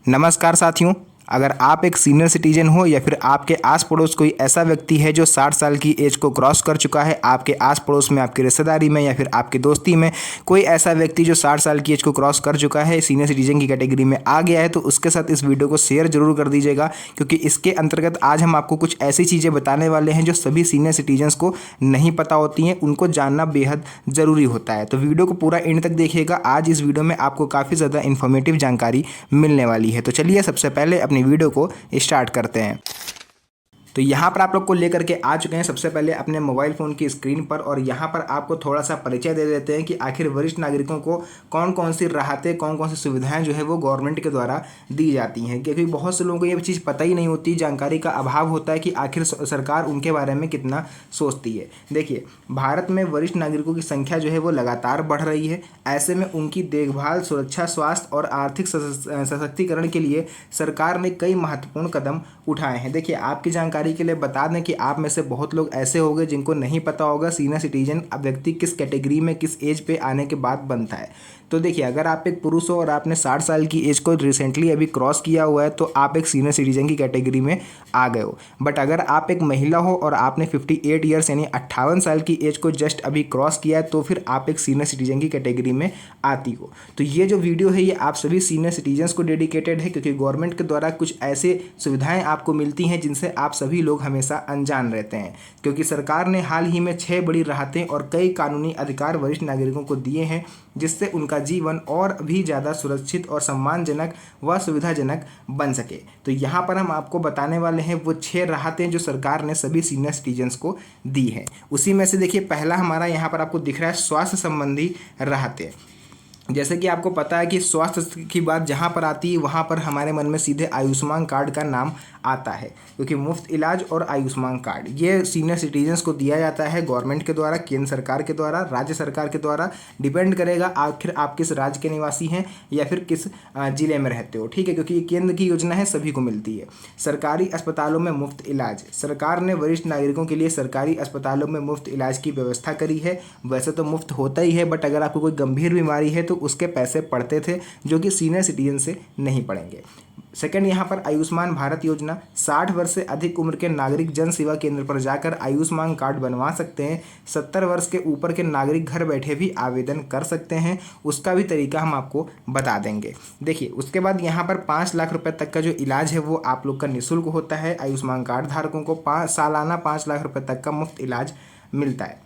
नमस्कार साथियों। अगर आप एक सीनियर सिटीजन हो या फिर आपके आस पड़ोस कोई ऐसा व्यक्ति है जो 60 साल की एज को क्रॉस कर चुका है, आपके आस पड़ोस में, आपकी रिश्तेदारी में या फिर आपकी दोस्ती में कोई ऐसा व्यक्ति जो 60 साल की एज को क्रॉस कर चुका है, सीनियर सिटीजन की कैटेगरी में आ गया है, तो उसके साथ इस वीडियो को शेयर जरूर कर दीजिएगा, क्योंकि इसके अंतर्गत आज हम आपको कुछ ऐसी चीज़ें बताने वाले हैं जो सभी सीनियर सिटीजन्स को नहीं पता होती हैं, उनको जानना बेहद ज़रूरी होता है। तो वीडियो को पूरा एंड तक देखिएगा। आज इस वीडियो में आपको काफ़ी ज़्यादा इन्फॉर्मेटिव जानकारी मिलने वाली है। तो चलिए सबसे पहले अपनी वीडियो को स्टार्ट करते हैं। तो यहाँ पर आप लोग को लेकर के आ चुके हैं सबसे पहले अपने मोबाइल फ़ोन की स्क्रीन पर, और यहाँ पर आपको थोड़ा सा परिचय दे देते हैं कि आखिर वरिष्ठ नागरिकों को कौन कौन सी राहतें, कौन कौन सी सुविधाएं जो है वो गवर्नमेंट के द्वारा दी जाती हैं। क्योंकि बहुत से लोगों को ये चीज़ पता ही नहीं होती, जानकारी का अभाव होता है कि आखिर सरकार उनके बारे में कितना सोचती है। देखिए, भारत में वरिष्ठ नागरिकों की संख्या जो है वो लगातार बढ़ रही है। ऐसे में उनकी देखभाल, सुरक्षा, स्वास्थ्य और आर्थिक सशक्तिकरण के लिए सरकार ने कई महत्वपूर्ण कदम उठाए हैं। देखिए, आपकी जानकारी के लिए बता दें कि आप में से बहुत लोग ऐसे होंगे जिनको नहीं पता होगा सीनियर सिटीजन व्यक्ति किस कैटेगरी में, किस एज पे आने के बाद बनता है। तो देखिए, अगर आप एक पुरुष हो और आपने 60 साल की एज को रिसेंटली अभी क्रॉस किया हुआ है तो आप एक सीनियर सिटीजन की कैटेगरी में आ गए हो। बट अगर आप एक महिला हो और आपने 58 ईयर्स यानी 58 साल की एज को जस्ट अभी क्रॉस किया है तो फिर आप एक सीनियर सिटीजन की कैटेगरी में आती हो। तो ये जो वीडियो है ये आप सभी सीनियर सिटीजन्स को डेडिकेटेड है, क्योंकि गवर्नमेंट के द्वारा कुछ ऐसे सुविधाएं आपको मिलती हैं जिनसे आप सभी लोग हमेशा अनजान रहते हैं। क्योंकि सरकार ने हाल ही में 6 बड़ी राहतें और कई कानूनी अधिकार वरिष्ठ नागरिकों को दिए हैं, जिससे उनका जीवन और भी ज़्यादा सुरक्षित और सम्मानजनक व सुविधाजनक बन सके। तो यहाँ पर हम आपको बताने वाले हैं वो 6 राहतें जो सरकार ने सभी सीनियर सिटीजन्स को दी है। उसी में से देखिए, पहला हमारा यहाँ पर आपको दिख रहा है स्वास्थ्य संबंधी राहतें। जैसे कि आपको पता है कि स्वास्थ्य की बात जहाँ पर आती है वहाँ पर हमारे मन में सीधे आयुष्मान कार्ड का नाम आता है, क्योंकि मुफ्त इलाज और आयुष्मान कार्ड ये सीनियर सिटीजन्स को दिया जाता है गवर्नमेंट के द्वारा, केंद्र सरकार के द्वारा, राज्य सरकार के द्वारा। डिपेंड करेगा आखिर आप किस राज्य के निवासी हैं या फिर किस जिले में रहते हो, ठीक है, क्योंकि ये केंद्र की योजना है, सभी को मिलती है। सरकारी अस्पतालों में मुफ्त इलाज, सरकार ने वरिष्ठ नागरिकों के लिए सरकारी अस्पतालों में मुफ्त इलाज की व्यवस्था करी है। वैसे तो मुफ्त होता ही है, बट अगर आपको कोई गंभीर बीमारी है तो उसके पैसे पड़ते थे, जो कि सीनियर सिटीजन से नहीं पड़ेंगे। सेकंड, यहाँ पर आयुष्मान भारत योजना, 60 वर्ष से अधिक उम्र के नागरिक जन सेवा केंद्र पर जाकर आयुष्मान कार्ड बनवा सकते हैं। 70 वर्ष के ऊपर के नागरिक घर बैठे भी आवेदन कर सकते हैं, उसका भी तरीका हम आपको बता देंगे। देखिए, उसके बाद यहाँ पर 5 लाख रुपए तक का जो इलाज है वो आप लोग का निःशुल्क होता है। आयुष्मान कार्ड धारकों को सालाना 5 लाख रुपए तक का मुफ्त इलाज मिलता है।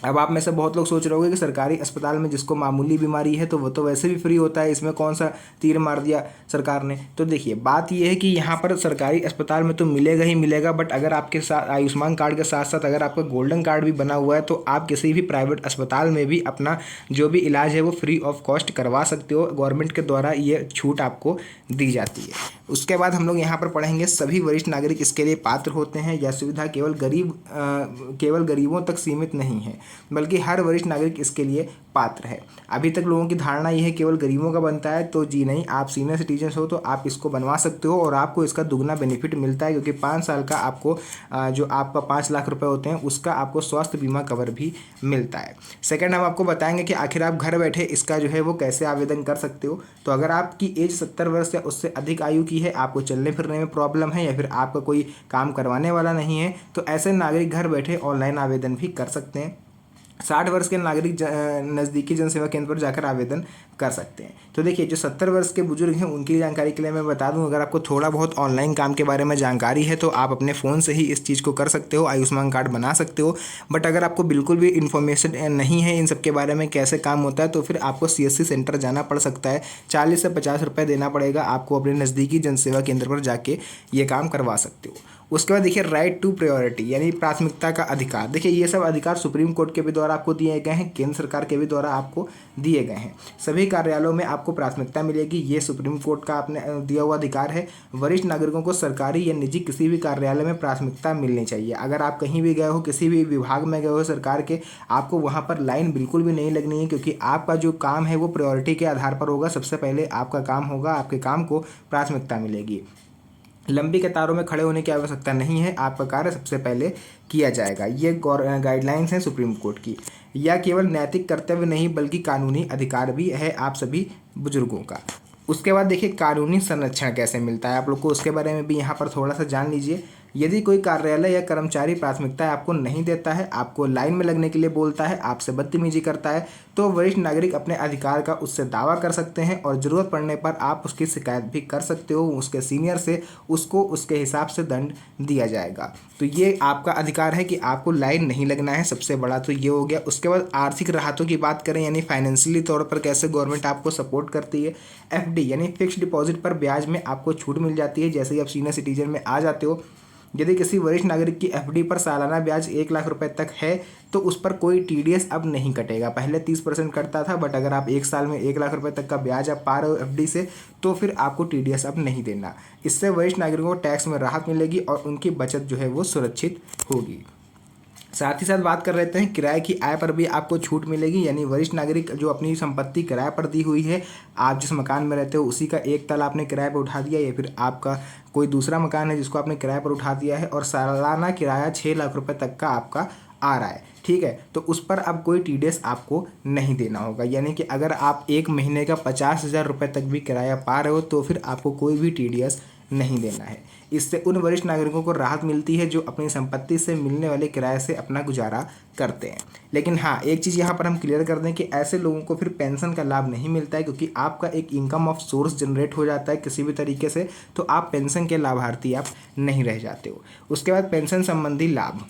अब आप में से बहुत लोग सोच रहे होंगे कि सरकारी अस्पताल में जिसको मामूली बीमारी है तो वो तो वैसे भी फ्री होता है, इसमें कौन सा तीर मार दिया सरकार ने। तो देखिए, बात ये है कि यहाँ पर सरकारी अस्पताल में तो मिलेगा ही मिलेगा, बट अगर आपके साथ आयुष्मान कार्ड के साथ साथ अगर आपका गोल्डन कार्ड भी बना हुआ है तो आप किसी भी प्राइवेट अस्पताल में भी अपना जो भी इलाज है वो फ्री ऑफ कॉस्ट करवा सकते हो। गवर्नमेंट के द्वारा ये छूट आपको दी जाती है। उसके बाद हम लोग यहाँ पर पढ़ेंगे सभी वरिष्ठ नागरिक इसके लिए पात्र होते हैं। यह सुविधा केवल गरीबों तक सीमित नहीं है, बल्कि हर वरिष्ठ नागरिक इसके लिए पात्र है। अभी तक लोगों की धारणा यह है केवल गरीबों का बनता है, तो जी नहीं, आप सीनियर सिटीजन हो तो आप इसको बनवा सकते हो और आपको इसका दुगना बेनिफिट मिलता है, क्योंकि 5 साल का आपको जो आपका 5 लाख रुपए होते हैं उसका आपको स्वास्थ्य बीमा कवर भी मिलता है। सेकंड, हम आपको बताएंगे कि आखिर आप घर बैठे इसका जो है वो कैसे आवेदन कर सकते हो। तो अगर आपकी एज 70 वर्ष या उससे अधिक आयु की है, आपको चलने फिरने में प्रॉब्लम है या फिर आपका कोई काम करवाने वाला नहीं है, तो ऐसे नागरिक घर बैठे ऑनलाइन आवेदन भी कर सकते हैं। 60 वर्ष के नागरिक नज़दीकी जनसेवा केंद्र पर जाकर आवेदन कर सकते हैं। तो देखिए, जो 70 वर्ष के बुजुर्ग हैं उनकी जानकारी के लिए मैं बता दूं, अगर आपको थोड़ा बहुत ऑनलाइन काम के बारे में जानकारी है तो आप अपने फ़ोन से ही इस चीज़ को कर सकते हो, आयुष्मान कार्ड बना सकते हो। बट अगर आपको बिल्कुल भी इन्फॉर्मेशन नहीं है इन सब के बारे में कैसे काम होता है, तो फिर आपको CSC सेंटर जाना पड़ सकता है। 40 से 50 रुपये देना पड़ेगा आपको, अपने नज़दीकी जनसेवा केंद्र पर जाके ये काम करवा सकते हो। उसके बाद देखिए, राइट टू प्रायोरिटी यानी प्राथमिकता का अधिकार। देखिए, ये सब अधिकार सुप्रीम कोर्ट के भी द्वारा आपको दिए गए हैं, केंद्र सरकार के भी द्वारा आपको दिए गए हैं। सभी कार्यालयों में आपको प्राथमिकता मिलेगी, ये सुप्रीम कोर्ट का आपने दिया हुआ अधिकार है। वरिष्ठ नागरिकों को सरकारी या निजी किसी भी कार्यालय में प्राथमिकता मिलनी चाहिए। अगर आप कहीं भी गए हो, किसी भी विभाग में गए हो सरकार के, आपको वहाँ पर लाइन बिल्कुल भी नहीं लगनी है, क्योंकि आपका जो काम है वो प्रायोरिटी के आधार पर होगा। सबसे पहले आपका काम होगा, आपके काम को प्राथमिकता मिलेगी। लंबी कतारों में खड़े होने की आवश्यकता नहीं है, आपका कार्य सबसे पहले किया जाएगा। ये गाइडलाइंस हैं सुप्रीम कोर्ट की। यह केवल नैतिक कर्तव्य नहीं बल्कि कानूनी अधिकार भी है आप सभी बुजुर्गों का। उसके बाद देखिए कानूनी संरक्षण कैसे मिलता है आप लोग को, उसके बारे में भी यहाँ पर थोड़ा सा जान लीजिए। यदि कोई कार्यालय या कर्मचारी प्राथमिकता आपको नहीं देता है, आपको लाइन में लगने के लिए बोलता है, आपसे बदतमीजी करता है, तो वरिष्ठ नागरिक अपने अधिकार का उससे दावा कर सकते हैं और ज़रूरत पड़ने पर आप उसकी शिकायत भी कर सकते हो उसके सीनियर से, उसको उसके हिसाब से दंड दिया जाएगा। तो ये आपका अधिकार है कि आपको लाइन नहीं लगना है, सबसे बड़ा तो ये हो गया। उसके बाद आर्थिक राहतों की बात करें, यानी फाइनेंशियली तौर पर कैसे गवर्नमेंट आपको सपोर्ट करती है। एफडी यानी फिक्स्ड डिपॉजिट पर ब्याज में आपको छूट मिल जाती है जैसे ही आप सीनियर सिटीजन में आ जाते हो। यदि किसी वरिष्ठ नागरिक की एफडी पर सालाना ब्याज 1 लाख रुपए तक है तो उस पर कोई टीडीएस अब नहीं कटेगा। पहले 30% कटता था, बट अगर आप 1 साल में 1 लाख रुपए तक का ब्याज आप पा रहे हो एफडी से तो फिर आपको टीडीएस अब नहीं देना। इससे वरिष्ठ नागरिकों को टैक्स में राहत मिलेगी और उनकी बचत जो है वो सुरक्षित होगी। साथ ही साथ बात कर लेते हैं किराए की आय पर भी आपको छूट मिलेगी, यानी वरिष्ठ नागरिक जो अपनी संपत्ति किराए पर दी हुई है, आप जिस मकान में रहते हो उसी का एक तल आपने किराए पर उठा दिया या फिर आपका कोई दूसरा मकान है जिसको आपने किराए पर उठा दिया है और सालाना किराया 6 लाख रुपए तक का आपका आ रहा है, ठीक है, तो उस पर अब कोई टीडीएस आपको नहीं देना होगा। यानी कि अगर आप एक महीने का 50,000 रुपये तक भी किराया पा रहे हो तो फिर आपको कोई भी टीडीएस नहीं देना है। इससे उन वरिष्ठ नागरिकों को राहत मिलती है जो अपनी संपत्ति से मिलने वाले किराए से अपना गुजारा करते हैं। लेकिन हाँ, एक चीज़ यहाँ पर हम क्लियर कर दें कि ऐसे लोगों को फिर पेंशन का लाभ नहीं मिलता है, क्योंकि आपका एक इनकम ऑफ सोर्स जनरेट हो जाता है किसी भी तरीके से, तो आप पेंशन के लाभार्थी आप नहीं रह जाते हो। उसके बाद पेंशन संबंधी लाभ,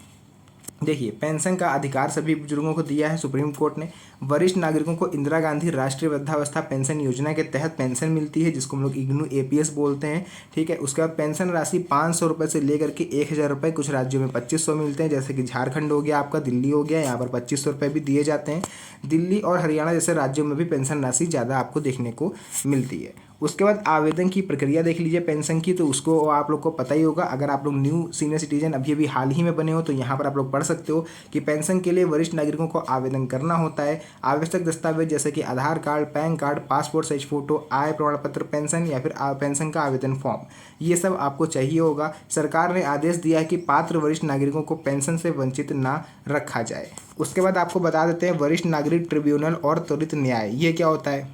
देखिए पेंशन का अधिकार सभी बुजुर्गों को दिया है सुप्रीम कोर्ट ने। वरिष्ठ नागरिकों को इंदिरा गांधी राष्ट्रीय वृद्धावस्था पेंशन योजना के तहत पेंशन मिलती है जिसको हम लोग इग्नू एपीएस बोलते हैं, ठीक है। उसके बाद पेंशन राशि 500 रुपये से लेकर के 1,000 रुपये, कुछ राज्यों में 2500 मिलते हैं जैसे कि झारखंड हो गया, आपका दिल्ली हो गया, यहाँ पर 2500 रुपये भी दिए जाते हैं। दिल्ली और हरियाणा जैसे राज्यों में भी पेंशन राशि ज़्यादा आपको देखने को मिलती है। उसके बाद आवेदन की प्रक्रिया देख लीजिए पेंशन की, तो उसको आप लोग को पता ही होगा। अगर आप लोग न्यू सीनियर सिटीजन अभी हाल ही में बने हो तो यहाँ पर आप लोग पढ़ सकते हो कि पेंशन के लिए वरिष्ठ नागरिकों को आवेदन करना होता है। आवश्यक दस्तावेज जैसे कि Aadhaar card, PAN card, passport size photo, आय प्रमाण पत्र, पेंशन या फिर पेंशन का आवेदन फॉर्म, ये सब आपको चाहिए होगा। सरकार ने आदेश दिया है कि पात्र वरिष्ठ नागरिकों को पेंशन से वंचित ना रखा जाए। उसके बाद आपको बता देते हैं वरिष्ठ नागरिक ट्रिब्यूनल और त्वरित न्याय, ये क्या होता है।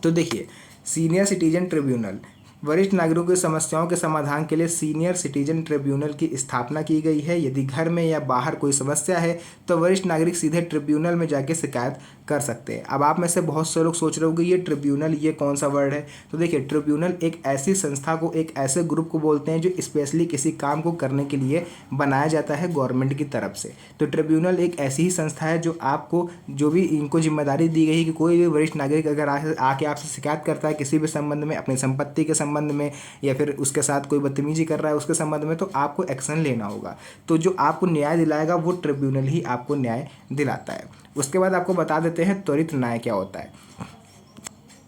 तो देखिए सीनियर सिटीजन ट्रिब्यूनल, वरिष्ठ नागरिकों की समस्याओं के समाधान के लिए सीनियर सिटीजन ट्रिब्यूनल की स्थापना की गई है। यदि घर में या बाहर कोई समस्या है तो वरिष्ठ नागरिक सीधे ट्रिब्यूनल में जाके शिकायत कर सकते हैं। अब आप में से बहुत से लोग सोच रहे हो कि ये ट्रिब्यूनल ये कौन सा वर्ड है। तो देखिए ट्रिब्यूनल एक ऐसी संस्था को, एक ऐसे ग्रुप को बोलते हैं जो स्पेशली किसी काम को करने के लिए बनाया जाता है गवर्नमेंट की तरफ से। तो ट्रिब्यूनल एक ऐसी ही संस्था है जो आपको, जो भी इनको जिम्मेदारी दी गई है कि कोई भी वरिष्ठ नागरिक अगर आके आपसे शिकायत करता है किसी भी संबंध में, अपनी संपत्ति के संबंध में या फिर उसके साथ कोई बदतमीजी कर रहा है उसके संबंध में, तो आपको एक्शन लेना होगा। तो जो आपको न्याय दिलाएगा वो ट्रिब्यूनल ही आपको न्याय दिलाता है। उसके बाद आपको बता देते हैं त्वरित न्याय क्या होता है।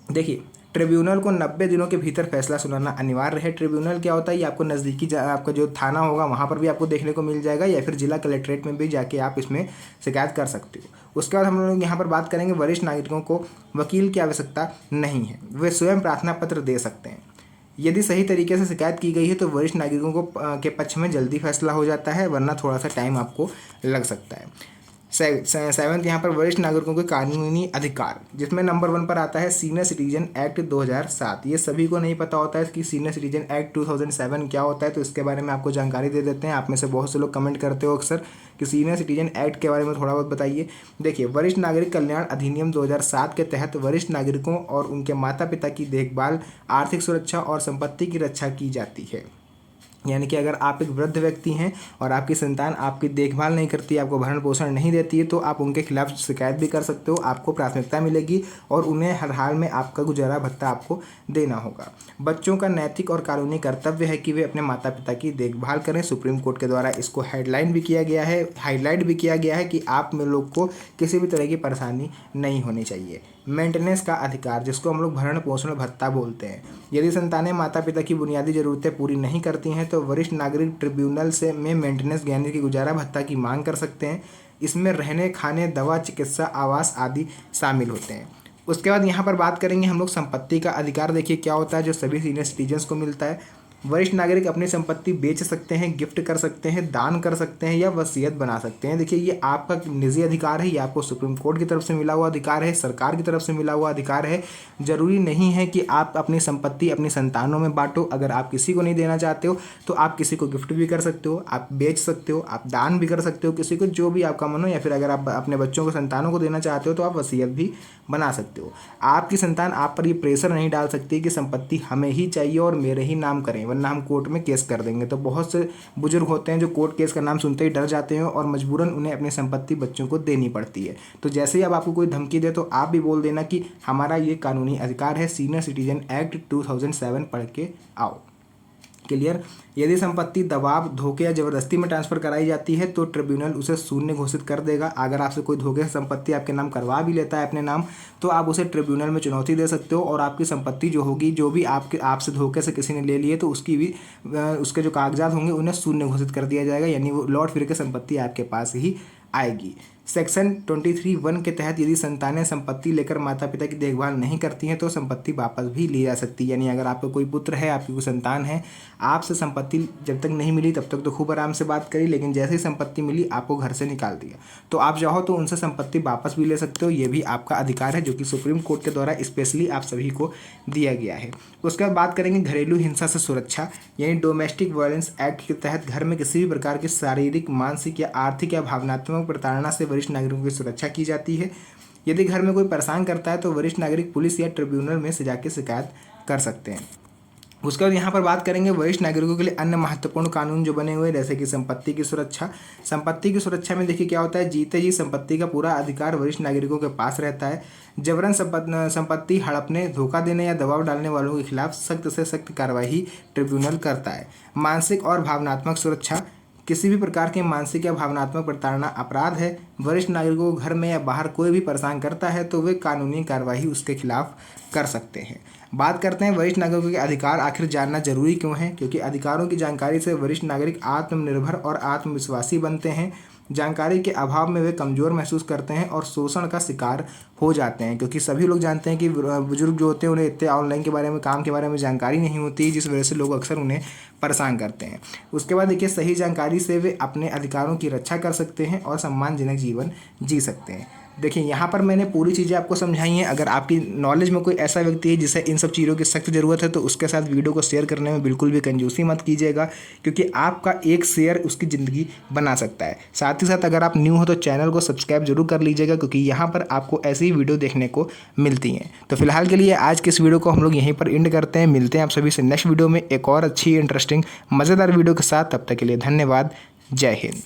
देखिए ट्रिब्यूनल को 90 दिनों के भीतर फैसला सुनाना अनिवार्य है। ट्रिब्यूनल क्या होता है, ये आपको नज़दीकी आपका जो थाना होगा वहाँ पर भी आपको देखने को मिल जाएगा या फिर जिला कलेक्ट्रेट में भी जाके आप इसमें शिकायत कर सकते हो। उसके बाद हम लोग यहाँ पर बात करेंगे वरिष्ठ नागरिकों को वकील की आवश्यकता नहीं है, वे स्वयं प्रार्थना पत्र दे सकते हैं। यदि सही तरीके से शिकायत की गई है तो वरिष्ठ नागरिकों को के पक्ष में जल्दी फैसला हो जाता है, वरना थोड़ा सा टाइम आपको लग सकता है। सेवंथ यहाँ पर वरिष्ठ नागरिकों के कानूनी अधिकार, जिसमें नंबर 1 पर आता है सीनियर सिटीजन एक्ट 2007। ये सभी को नहीं पता होता है कि सीनियर सिटीजन एक्ट 2007 क्या होता है, तो इसके बारे में आपको जानकारी दे देते हैं। आप में से बहुत से लोग कमेंट करते हो अक्सर कि सीनियर सिटीजन एक्ट के बारे में थोड़ा बहुत बताइए। देखिए वरिष्ठ नागरिक कल्याण अधिनियम 2007 के तहत वरिष्ठ नागरिकों और उनके माता पिता की देखभाल, आर्थिक सुरक्षा और संपत्ति की रक्षा की जाती है। यानी कि अगर आप एक वृद्ध व्यक्ति हैं और आपकी संतान आपकी देखभाल नहीं करती, आपको भरण पोषण नहीं देती है, तो आप उनके खिलाफ शिकायत भी कर सकते हो, आपको प्राथमिकता मिलेगी और उन्हें हर हाल में आपका गुजारा भत्ता आपको देना होगा। बच्चों का नैतिक और कानूनी कर्तव्य है कि वे अपने माता पिता की देखभाल करें। सुप्रीम कोर्ट के द्वारा इसको हाईलाइट भी किया गया है कि आप में लोग को किसी भी तरह की परेशानी नहीं होनी चाहिए। मेंटेनेंस का अधिकार, जिसको हम लोग भरण पोषण भत्ता बोलते हैं, यदि संतानें माता पिता की बुनियादी ज़रूरतें पूरी नहीं करती हैं तो वरिष्ठ नागरिक ट्रिब्यूनल से में मेंटेनेंस यानी कि गुजारा भत्ता की मांग कर सकते हैं। इसमें रहने, खाने, दवा, चिकित्सा, आवास आदि शामिल होते हैं। उसके बाद यहाँ पर बात करेंगे हम लोग संपत्ति का अधिकार। देखिए क्या होता है जो सभी सीनियर सिटीजन्स को मिलता है। वरिष्ठ नागरिक अपनी संपत्ति बेच सकते हैं, गिफ्ट कर सकते हैं, दान कर सकते हैं या वसीयत बना सकते हैं। देखिए ये आपका निजी अधिकार है, ये आपको सुप्रीम कोर्ट की तरफ से मिला हुआ अधिकार है, सरकार की तरफ से मिला हुआ अधिकार है। जरूरी नहीं है कि आप अपनी संपत्ति अपनी संतानों में बांटो। अगर आप किसी को नहीं देना चाहते हो तो आप किसी को गिफ्ट भी कर सकते हो, आप बेच सकते हो, आप दान भी कर सकते हो किसी को, जो भी आपका मन हो। या फिर अगर आप अपने बच्चों को संतानों को देना चाहते हो तो आप वसीयत भी बना सकते हो। आपकी संतान आप पर ये प्रेशर नहीं डाल सकती कि संपत्ति हमें ही चाहिए और मेरे ही नाम करें, वरना हम कोर्ट में केस कर देंगे। तो बहुत से बुजुर्ग होते हैं जो कोर्ट केस का नाम सुनते ही डर जाते हैं और मजबूरन उन्हें अपनी संपत्ति बच्चों को देनी पड़ती है। तो जैसे ही अब आपको कोई धमकी दे तो आप भी बोल देना कि हमारा ये कानूनी अधिकार है, सीनियर सिटीजन एक्ट 2007 पढ़ के आओ। क्लियर। यदि संपत्ति दबाव, धोखे या जबरदस्ती में ट्रांसफर कराई जाती है तो ट्रिब्यूनल उसे शून्य घोषित कर देगा। अगर आपसे कोई धोखे से संपत्ति आपके नाम करवा भी लेता है अपने नाम, तो आप उसे ट्रिब्यूनल में चुनौती दे सकते हो और आपकी संपत्ति जो होगी, जो भी आपसे धोखे से किसी ने ले लिए, तो उसकी भी उसके जो कागजात होंगे उन्हें शून्य घोषित कर दिया जाएगा, यानी वो लौट फिर के संपत्ति आपके पास ही आएगी। सेक्शन 23(1) के तहत यदि संतानें संपत्ति लेकर माता पिता की देखभाल नहीं करती हैं तो संपत्ति वापस भी ली जा सकती है। यानी अगर आपका कोई पुत्र है, आपकी कोई संतान है, आपसे संपत्ति जब तक नहीं मिली तब तक तो खूब आराम से बात करी, लेकिन जैसे ही संपत्ति मिली आपको घर से निकाल दिया, तो आप चाहो तो उनसे संपत्ति वापस भी ले सकते हो। ये भी आपका अधिकार है जो कि सुप्रीम कोर्ट के द्वारा स्पेशली आप सभी को दिया गया है। उसके बाद बात करेंगे घरेलू हिंसा से सुरक्षा, यानी डोमेस्टिक वायलेंस एक्ट के तहत घर में किसी भी प्रकार की शारीरिक, मानसिक या आर्थिक या भावनात्मक प्रताड़ना से वरिष्ठ नागरिकों की सुरक्षा की जाती है। यदि घर में कोई परेशान करता है तो वरिष्ठ नागरिक पुलिस या ट्रिब्यूनल में से जाकर शिकायत कर सकते हैं। उसके बाद यहाँ पर बात करेंगे वरिष्ठ नागरिकों के लिए अन्य महत्वपूर्ण कानून जो बने हुए हैं, जैसे कि संपत्ति की सुरक्षा। संपत्ति की सुरक्षा में देखिए क्या होता है, जीते जी संपत्ति का पूरा अधिकार वरिष्ठ नागरिकों के पास रहता है। जबरन संपत्ति हड़पने, धोखा देने या दबाव डालने वालों के खिलाफ सख्त से सख्त कार्रवाई ट्रिब्यूनल करता है। मानसिक और भावनात्मक सुरक्षा, किसी भी प्रकार के मानसिक या भावनात्मक प्रताड़ना अपराध है। वरिष्ठ नागरिकों को घर में या बाहर कोई भी परेशान करता है तो वे कानूनी कार्रवाई उसके खिलाफ कर सकते हैं। बात करते हैं वरिष्ठ नागरिकों के अधिकार आखिर जानना जरूरी क्यों है, क्योंकि अधिकारों की जानकारी से वरिष्ठ नागरिक आत्मनिर्भर और आत्मविश्वासी बनते हैं। जानकारी के अभाव में वे कमज़ोर महसूस करते हैं और शोषण का शिकार हो जाते हैं, क्योंकि सभी लोग जानते हैं कि बुजुर्ग जो होते हैं उन्हें इतने ऑनलाइन के बारे में, काम के बारे में जानकारी नहीं होती, जिस वजह से लोग अक्सर उन्हें परेशान करते हैं। उसके बाद देखिए सही जानकारी से वे अपने अधिकारों की रक्षा कर सकते हैं और सम्मानजनक जीवन जी सकते हैं। देखिए यहाँ पर मैंने पूरी चीज़ें आपको समझाई हैं। अगर आपकी नॉलेज में कोई ऐसा व्यक्ति है जिसे इन सब चीज़ों की सख्त ज़रूरत है तो उसके साथ वीडियो को शेयर करने में बिल्कुल भी कंजूसी मत कीजिएगा, क्योंकि आपका एक शेयर उसकी ज़िंदगी बना सकता है। साथ ही साथ अगर आप न्यू हो तो चैनल को सब्सक्राइब जरूर कर लीजिएगा, क्योंकि यहाँ पर आपको ऐसी ही वीडियो देखने को मिलती हैं। तो फिलहाल के लिए आज के इस वीडियो को हम लोग यहीं पर एंड करते हैं। मिलते हैं आप सभी से नेक्स्ट वीडियो में एक और अच्छी, इंटरेस्टिंग, मज़ेदार वीडियो के साथ। तब तक के लिए धन्यवाद। जय हिंद।